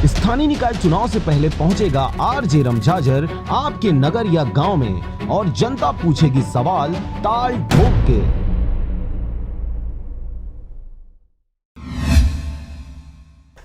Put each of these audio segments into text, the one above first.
स्थानीय निकाय चुनाव से पहले पहुंचेगा आरजे रमझाझर आपके नगर या गांव में और जनता पूछेगी सवाल ताल ठोक के।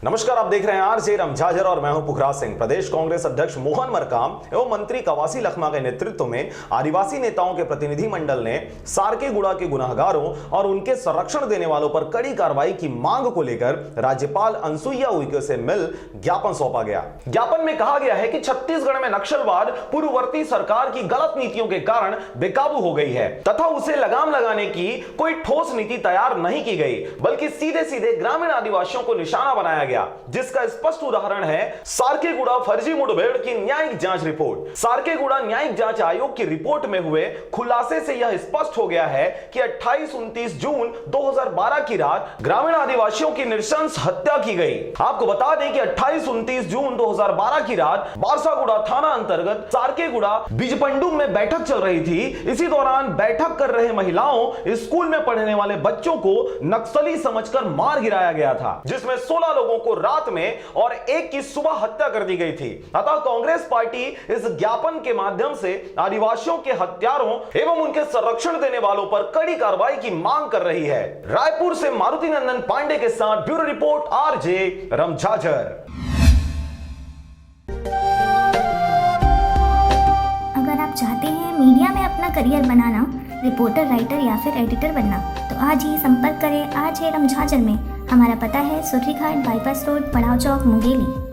नमस्कार, आप देख रहे हैं आरजे रमझाझर और मैं हूं पुखराज सिंह। प्रदेश कांग्रेस अध्यक्ष मोहन मरकाम एवं मंत्री कवासी लखमा के नेतृत्व में आदिवासी नेताओं के प्रतिनिधि मंडल ने सारकेगुड़ा के गुनाहगारों और उनके संरक्षण देने वालों पर कड़ी कार्रवाई की मांग को लेकर राज्यपाल अनुसुईया उइके से मिल ज्ञापन सौंपा गया। ज्ञापन में कहा गया है कि छत्तीसगढ़ में नक्सलवाद पूर्ववर्ती सरकार की गलत नीतियों के कारण बेकाबू हो गई है तथा उसे लगाम लगाने की कोई ठोस नीति तैयार नहीं की गई, बल्कि सीधे सीधे ग्रामीण आदिवासियों को निशाना बनाया गया, जिसका स्पष्ट उदाहरण है सारकेगुड़ा फर्जी मुठभेड़ की न्यायिक जांच रिपोर्ट। सारकेगुड़ा न्यायिक जांच आयोग की रिपोर्ट में हुए खुलासे से यह स्पष्ट हो गया है कि 28-29 जून 2012 की रात ग्रामीण आदिवासियों की नृशंस हत्या की गई। आपको बता दें कि 28-29 जून 2012 की रात बारसागुड़ा थाना अंतर्गत सारकेगुड़ा बिजपंडुम में बैठक चल रही थी। इसी दौरान बैठक कर रहे महिलाओं, स्कूल में पढ़ने वाले बच्चों को नक्सली समझकर मार गिराया गया था, जिसमें 16 लोगों को रात में और एक की सुबह हत्या कर दी गई थी। अतः कांग्रेस पार्टी इस ज्ञापन के माध्यम से आदिवासियों के हत्यारों एवं उनके संरक्षण देने वालों पर कड़ी कार्रवाई की मांग कर रही है। रायपुर से मारुति नंदन पांडे के साथ ब्यूरो रिपोर्ट आरजे रमझाझर। अगर आप चाहते हैं मीडिया में अपना करियर बनाना, रिपोर्टर, राइटर या फिर एडिटर बनना, तो आज ही संपर्क करें आरजे रमझाझर में। हमारा पता है सुर्रीघाट बाईपास रोड, पड़ाव चौक, मुंगेली।